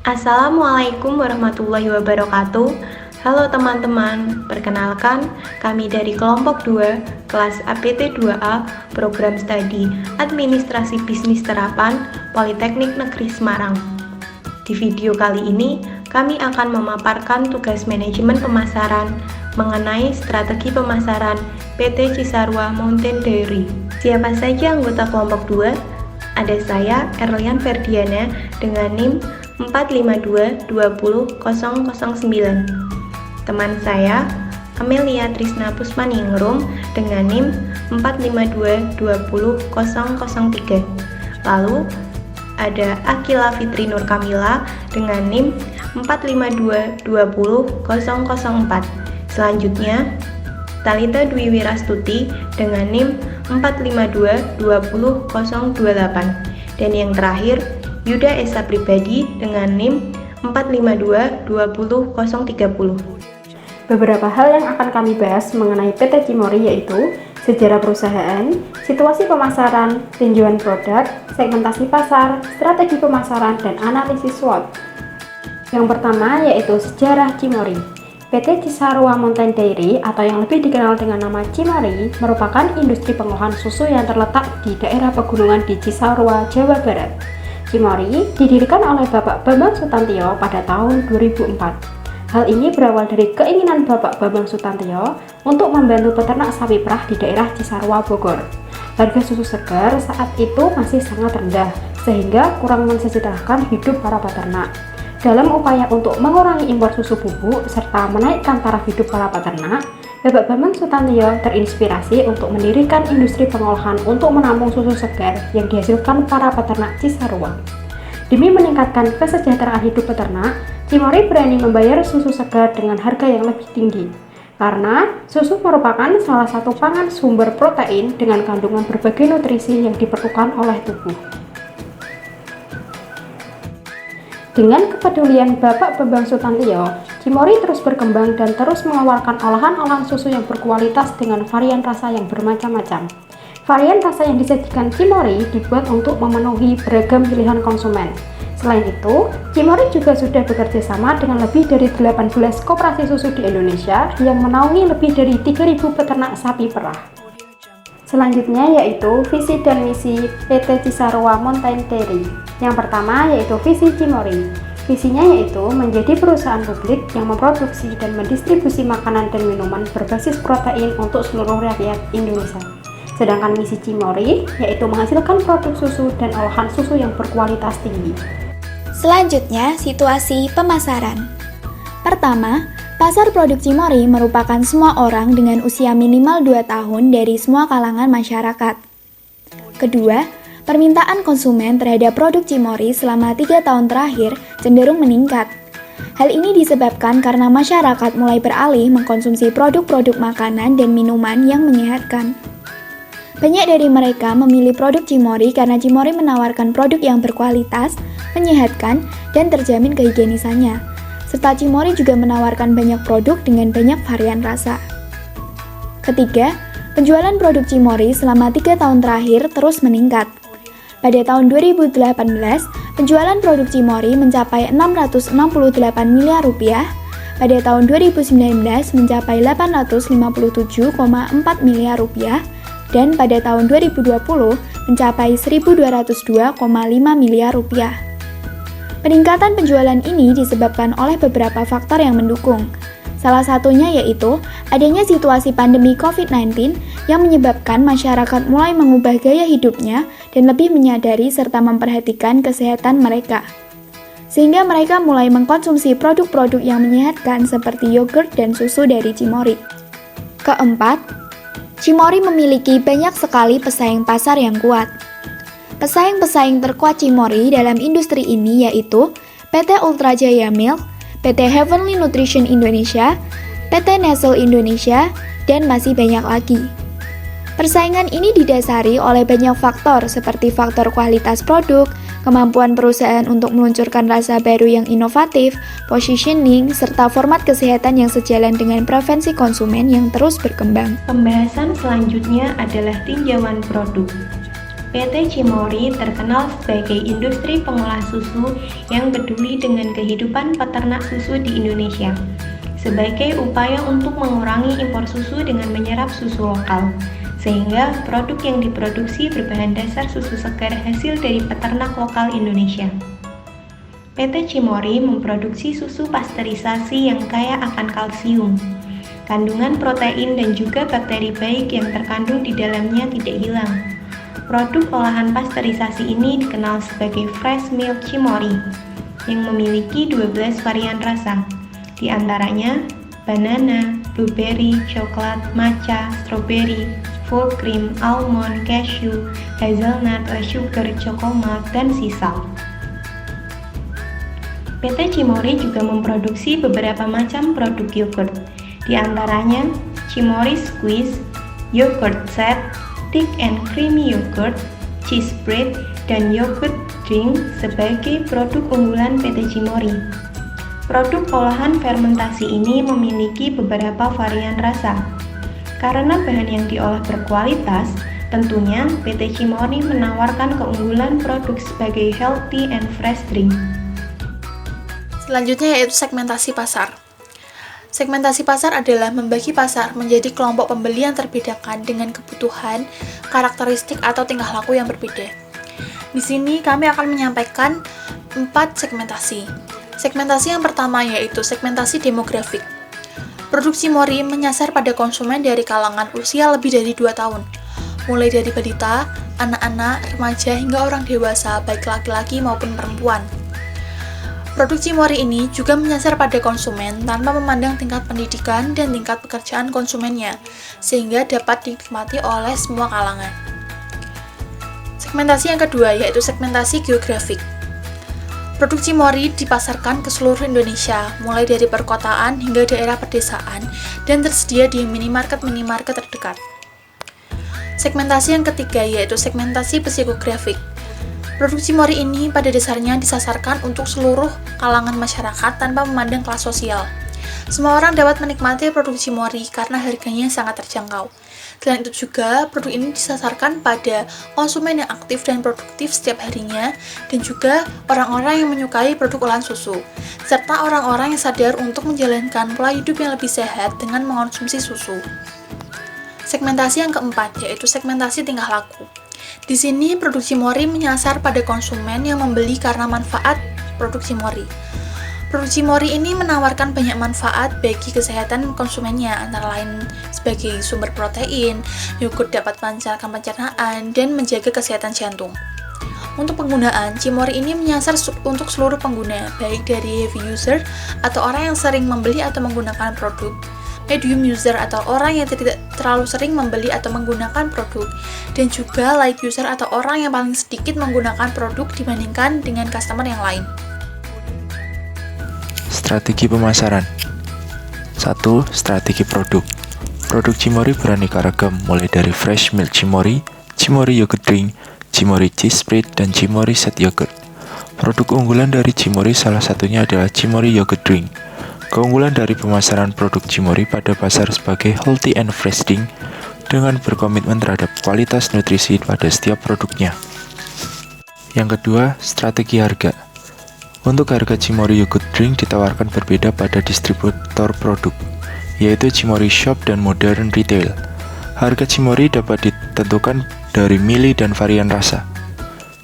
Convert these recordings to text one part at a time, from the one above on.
Assalamualaikum warahmatullahi wabarakatuh. Halo teman-teman, perkenalkan kami dari kelompok 2 kelas APT 2A Program Studi Administrasi Bisnis Terapan Politeknik Negeri Semarang. Di video kali ini, kami akan memaparkan tugas manajemen pemasaran mengenai strategi pemasaran PT Cisarua Mountain Dairy. Siapa saja anggota kelompok 2? Ada saya, Erlian Ferdiana, dengan NIM 4522009. Teman saya, Amelia Trisna Puspaningrum, dengan NIM 4522003. Lalu, ada Akila Fitri Nur Kamila dengan NIM 4522004. Selanjutnya, Talita Dwi Wirastuti dengan NIM 4522028. Dan yang terakhir, Yuda Esa Pribadi dengan NIM 4522030. Beberapa hal yang akan kami bahas mengenai PT Cimory yaitu sejarah perusahaan, situasi pemasaran, tinjauan produk, segmentasi pasar, strategi pemasaran, dan analisis SWOT. Yang pertama yaitu sejarah Cimory. PT Cisarua Mountain Dairy atau yang lebih dikenal dengan nama Cimory merupakan industri pengolahan susu yang terletak di daerah pegunungan di Cisarua, Jawa Barat. Cimory didirikan oleh Bapak Bambang Sutantio pada tahun 2004. Hal ini berawal dari keinginan Bapak Bambang Sutantio untuk membantu peternak sapi perah di daerah Cisarua, Bogor. Harga susu segar saat itu masih sangat rendah, sehingga kurang mensejahterakan hidup para peternak. Dalam upaya untuk mengurangi impor susu bubuk serta menaikkan taraf hidup para peternak, Bapak Bambang Sutantio terinspirasi untuk mendirikan industri pengolahan untuk menampung susu segar yang dihasilkan para peternak Cisarua. Demi meningkatkan kesejahteraan hidup peternak, Cimory berani membayar susu segar dengan harga yang lebih tinggi. Karena susu merupakan salah satu pangan sumber protein dengan kandungan berbagai nutrisi yang diperlukan oleh tubuh. Dengan kepedulian Bapak Bambang Sutantio, Cimory terus berkembang dan terus mengeluarkan olahan-olahan susu yang berkualitas dengan varian rasa yang bermacam-macam. Varian rasa yang disajikan Cimory dibuat untuk memenuhi beragam pilihan konsumen. Selain itu, Cimory juga sudah bekerja sama dengan lebih dari 18 koperasi susu di Indonesia yang menaungi lebih dari 3.000 peternak sapi perah. Selanjutnya yaitu visi dan misi PT Cisarua Mountain Dairy. Yang pertama yaitu visi Cimory. Visinya yaitu menjadi perusahaan publik yang memproduksi dan mendistribusi makanan dan minuman berbasis protein untuk seluruh rakyat Indonesia. Sedangkan misi Cimory yaitu menghasilkan produk susu dan olahan susu yang berkualitas tinggi. Selanjutnya, situasi pemasaran. Pertama, pasar produk Cimory merupakan semua orang dengan usia minimal 2 tahun dari semua kalangan masyarakat. Kedua, permintaan konsumen terhadap produk Cimory selama 3 tahun terakhir cenderung meningkat. Hal ini disebabkan karena masyarakat mulai beralih mengkonsumsi produk-produk makanan dan minuman yang menyehatkan. Banyak dari mereka memilih produk Cimory karena Cimory menawarkan produk yang berkualitas, menyehatkan, dan terjamin kehigienisannya. Serta Cimory juga menawarkan banyak produk dengan banyak varian rasa. Ketiga, penjualan produk Cimory selama 3 tahun terakhir terus meningkat. Pada tahun 2018, penjualan produk Cimory mencapai 668 miliar rupiah, pada tahun 2019 mencapai 857,4 miliar rupiah, dan pada tahun 2020 mencapai 1.202,5 miliar rupiah. Peningkatan penjualan ini disebabkan oleh beberapa faktor yang mendukung. Salah satunya yaitu adanya situasi pandemi COVID-19 yang menyebabkan masyarakat mulai mengubah gaya hidupnya dan lebih menyadari serta memperhatikan kesehatan mereka. Sehingga mereka mulai mengkonsumsi produk-produk yang menyehatkan seperti yogurt dan susu dari Cimory. Keempat, Cimory memiliki banyak sekali pesaing pasar yang kuat. Pesaing-pesaing terkuat Cimory dalam industri ini yaitu PT Ultra Jaya Milk, PT Heavenly Nutrition Indonesia, PT Nestle Indonesia, dan masih banyak lagi. Persaingan ini didasari oleh banyak faktor seperti faktor kualitas produk, kemampuan perusahaan untuk meluncurkan rasa baru yang inovatif, positioning, serta format kesehatan yang sejalan dengan preferensi konsumen yang terus berkembang. Pembahasan selanjutnya adalah tinjauan produk. PT Cimory terkenal sebagai industri pengolah susu yang peduli dengan kehidupan peternak susu di Indonesia, sebagai upaya untuk mengurangi impor susu dengan menyerap susu lokal, sehingga produk yang diproduksi berbahan dasar susu segar hasil dari peternak lokal Indonesia. PT Cimory memproduksi susu pasteurisasi yang kaya akan kalsium. Kandungan protein dan juga bakteri baik yang terkandung di dalamnya tidak hilang. Produk olahan pasteurisasi ini dikenal sebagai Fresh Milk Cimory, yang memiliki 12 varian rasa, di antaranya banana, blueberry, coklat, matcha, strawberry, full cream, almond, cashew, hazelnut, sugar, chocolate, dan sea salt. PT Cimory juga memproduksi beberapa macam produk yogurt, di antaranya Cimory Squeeze, yogurt set, thick and creamy yogurt, cheese bread, dan yogurt drink sebagai produk unggulan PT Cimory. Produk olahan fermentasi ini memiliki beberapa varian rasa. Karena bahan yang diolah berkualitas, tentunya PT Cimory menawarkan keunggulan produk sebagai healthy and fresh drink. Selanjutnya yaitu segmentasi pasar. Segmentasi pasar adalah membagi pasar menjadi kelompok pembeli yang terbedakan dengan kebutuhan, karakteristik, atau tingkah laku yang berbeda. Di sini kami akan menyampaikan 4 segmentasi. Segmentasi yang pertama yaitu segmentasi demografik. Produk Cimory menyasar pada konsumen dari kalangan usia lebih dari 2 tahun, mulai dari balita, anak-anak, remaja, hingga orang dewasa, baik laki-laki maupun perempuan. Produk Cimory ini juga menyasar pada konsumen tanpa memandang tingkat pendidikan dan tingkat pekerjaan konsumennya, sehingga dapat dinikmati oleh semua kalangan. Segmentasi yang kedua yaitu segmentasi geografik. Produk Cimory dipasarkan ke seluruh Indonesia, mulai dari perkotaan hingga daerah pedesaan, dan tersedia di minimarket-minimarket terdekat. Segmentasi yang ketiga yaitu segmentasi psikografik. Produk Cimory ini pada dasarnya disasarkan untuk seluruh kalangan masyarakat tanpa memandang kelas sosial. Semua orang dapat menikmati produk Cimory karena harganya sangat terjangkau. Selain itu juga, produk ini disasarkan pada konsumen yang aktif dan produktif setiap harinya, dan juga orang-orang yang menyukai produk olahan susu, serta orang-orang yang sadar untuk menjalankan pola hidup yang lebih sehat dengan mengonsumsi susu. Segmentasi yang keempat yaitu segmentasi tingkah laku. Di sini, produk Cimory menyasar pada konsumen yang membeli karena manfaat produk Cimory. Produk Cimory ini menawarkan banyak manfaat bagi kesehatan konsumennya, antara lain sebagai sumber protein, yogurt dapat melancarkan pencernaan, dan menjaga kesehatan jantung. Untuk penggunaan, Cimory ini menyasar untuk seluruh pengguna, baik dari heavy user atau orang yang sering membeli atau menggunakan produk, medium user atau orang yang tidak terlalu sering membeli atau menggunakan produk, dan juga light user atau orang yang paling sedikit menggunakan produk dibandingkan dengan customer yang lain. Strategi pemasaran. 1. Strategi produk. Produk Cimory beraneka ragam, mulai dari Fresh Milk Cimory, Cimory Yogurt Drink, Cimory Cheese Spread, dan Cimory Set Yogurt. Produk unggulan dari Cimory salah satunya adalah Cimory Yogurt Drink. Keunggulan dari pemasaran produk Cimory pada pasar sebagai healthy and fresh drink dengan berkomitmen terhadap kualitas nutrisi pada setiap produknya. Yang kedua, strategi harga. Untuk harga Cimory Yogurt Drink ditawarkan berbeda pada distributor produk, yaitu Cimory Shop dan Modern Retail. Harga Cimory dapat ditentukan dari mili dan varian rasa.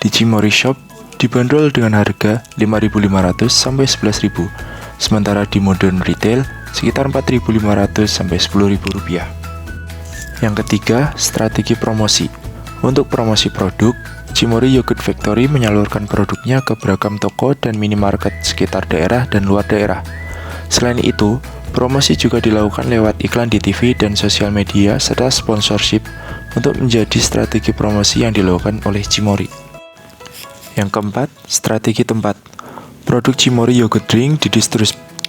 Di Cimory Shop dibanderol dengan harga 5.500 sampai 11.000. Sementara di Modern Retail sekitar 4.500 sampai 10.000 rupiah. Yang ketiga, strategi promosi. Untuk promosi produk, Cimory Yogurt Factory menyalurkan produknya ke beragam toko dan minimarket sekitar daerah dan luar daerah. Selain itu, promosi juga dilakukan lewat iklan di TV dan sosial media serta sponsorship untuk menjadi strategi promosi yang dilakukan oleh Cimory. Yang keempat, strategi tempat. Produk Cimory Yogurt Drink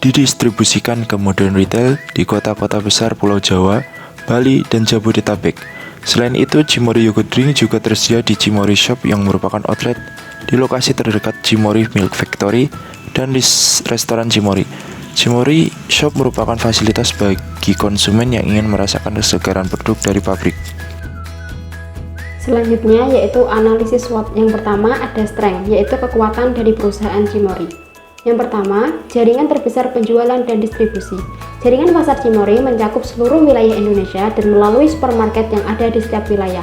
didistribusikan ke Modern Retail di kota-kota besar Pulau Jawa, Bali, dan Jabodetabek. Selain itu, Cimory Yogurt Drink juga tersedia di Cimory Shop yang merupakan outlet di lokasi terdekat Cimory Milk Factory dan di restoran Cimory. Cimory Shop merupakan fasilitas bagi konsumen yang ingin merasakan kesegaran produk dari pabrik. Selanjutnya yaitu analisis SWOT. Yang pertama ada strength, yaitu kekuatan dari perusahaan Cimory. Yang pertama, jaringan terbesar penjualan dan distribusi. Jaringan pasar Cimory mencakup seluruh wilayah Indonesia dan melalui supermarket yang ada di setiap wilayah.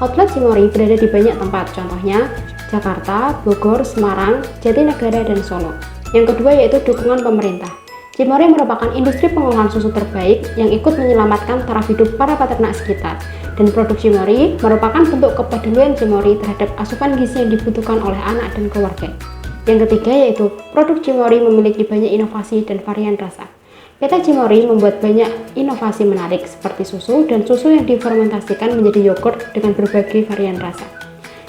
Outlet Cimory berada di banyak tempat, contohnya Jakarta, Bogor, Semarang, Jatinegara, dan Solo. Yang kedua yaitu dukungan pemerintah. Cimory merupakan industri pengolahan susu terbaik yang ikut menyelamatkan taraf hidup para peternak sekitar. Dan produk Cimory merupakan bentuk kepedulian Cimory terhadap asupan gizi yang dibutuhkan oleh anak dan keluarga. Yang ketiga yaitu produk Cimory memiliki banyak inovasi dan varian rasa. PT Cimory membuat banyak inovasi menarik seperti susu dan susu yang difermentasikan menjadi yogurt dengan berbagai varian rasa.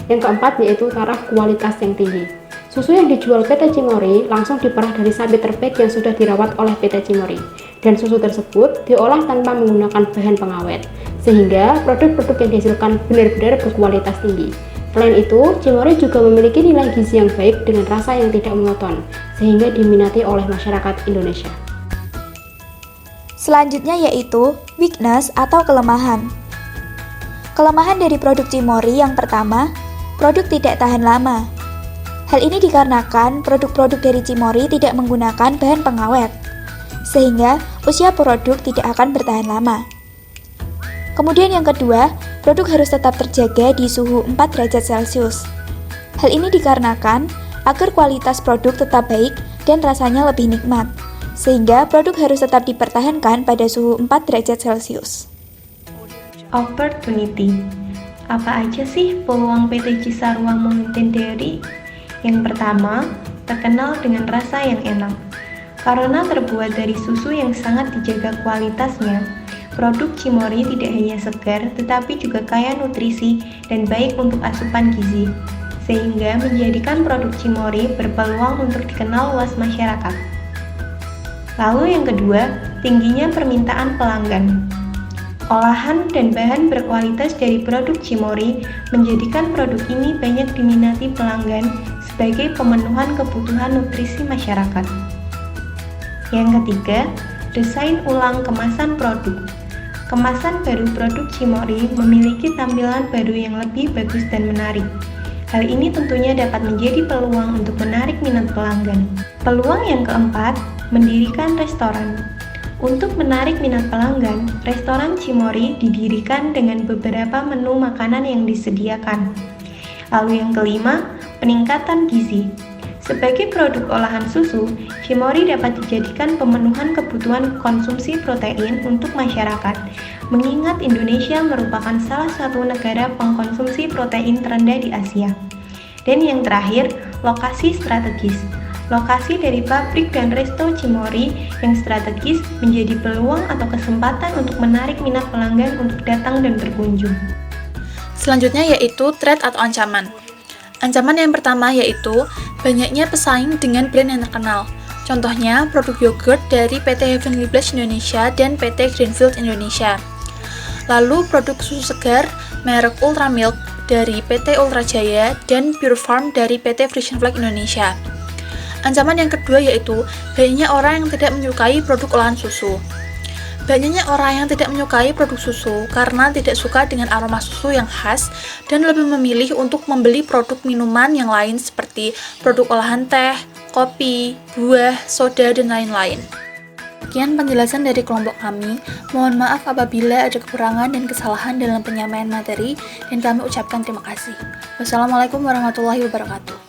Yang keempat yaitu taraf kualitas yang tinggi. Susu yang dijual PT Cimory langsung diperah dari sapi terbaik yang sudah dirawat oleh PT Cimory, dan susu tersebut diolah tanpa menggunakan bahan pengawet, sehingga produk-produk yang dihasilkan benar-benar berkualitas tinggi. Selain itu, Cimory juga memiliki nilai gizi yang baik dengan rasa yang tidak monoton, sehingga diminati oleh masyarakat Indonesia. Selanjutnya yaitu weakness atau kelemahan. Kelemahan dari produk Cimory yang pertama, produk tidak tahan lama. Hal ini dikarenakan produk-produk dari Cimory tidak menggunakan bahan pengawet, sehingga usia produk tidak akan bertahan lama. Kemudian yang kedua, produk harus tetap terjaga di suhu 4 derajat Celcius. Hal ini dikarenakan agar kualitas produk tetap baik dan rasanya lebih nikmat, sehingga produk harus tetap dipertahankan pada suhu 4 derajat Celcius. Opportunity. Apa aja sih peluang PT Cisarua Mountain Dairy? Yang pertama, terkenal dengan rasa yang enak. Karena terbuat dari susu yang sangat dijaga kualitasnya, produk Cimory tidak hanya segar tetapi juga kaya nutrisi dan baik untuk asupan gizi, sehingga menjadikan produk Cimory berpeluang untuk dikenal luas masyarakat. Lalu yang kedua, tingginya permintaan pelanggan. Olahan dan bahan berkualitas dari produk Cimory menjadikan produk ini banyak diminati pelanggan sebagai pemenuhan kebutuhan nutrisi masyarakat. Yang ketiga, desain ulang kemasan produk. Kemasan baru produk Cimory memiliki tampilan baru yang lebih bagus dan menarik. Hal ini tentunya dapat menjadi peluang untuk menarik minat pelanggan. Peluang yang keempat, mendirikan restoran. Untuk menarik minat pelanggan, restoran Cimory didirikan dengan beberapa menu makanan yang disediakan. Lalu yang kelima, peningkatan gizi. Sebagai produk olahan susu, Cimory dapat dijadikan pemenuhan kebutuhan konsumsi protein untuk masyarakat, mengingat Indonesia merupakan salah satu negara pengkonsumsi protein terendah di Asia. Dan yang terakhir, lokasi strategis. Lokasi dari pabrik dan resto Cimory yang strategis menjadi peluang atau kesempatan untuk menarik minat pelanggan untuk datang dan berkunjung. Selanjutnya yaitu threat atau ancaman. Ancaman yang pertama yaitu banyaknya pesaing dengan brand yang terkenal. Contohnya produk yogurt dari PT Heavenly Blush Indonesia dan PT Greenfield Indonesia. Lalu produk susu segar merek Ultra Milk dari PT Ultra Jaya dan Pure Farm dari PT Frisian Flag Indonesia. Ancaman yang kedua yaitu banyaknya orang yang tidak menyukai produk olahan susu. Banyaknya orang yang tidak menyukai produk susu karena tidak suka dengan aroma susu yang khas dan lebih memilih untuk membeli produk minuman yang lain seperti produk olahan teh, kopi, buah, soda, dan lain-lain. Sekian penjelasan dari kelompok kami. Mohon maaf apabila ada kekurangan dan kesalahan dalam penyampaian materi, dan kami ucapkan terima kasih. Wassalamualaikum warahmatullahi wabarakatuh.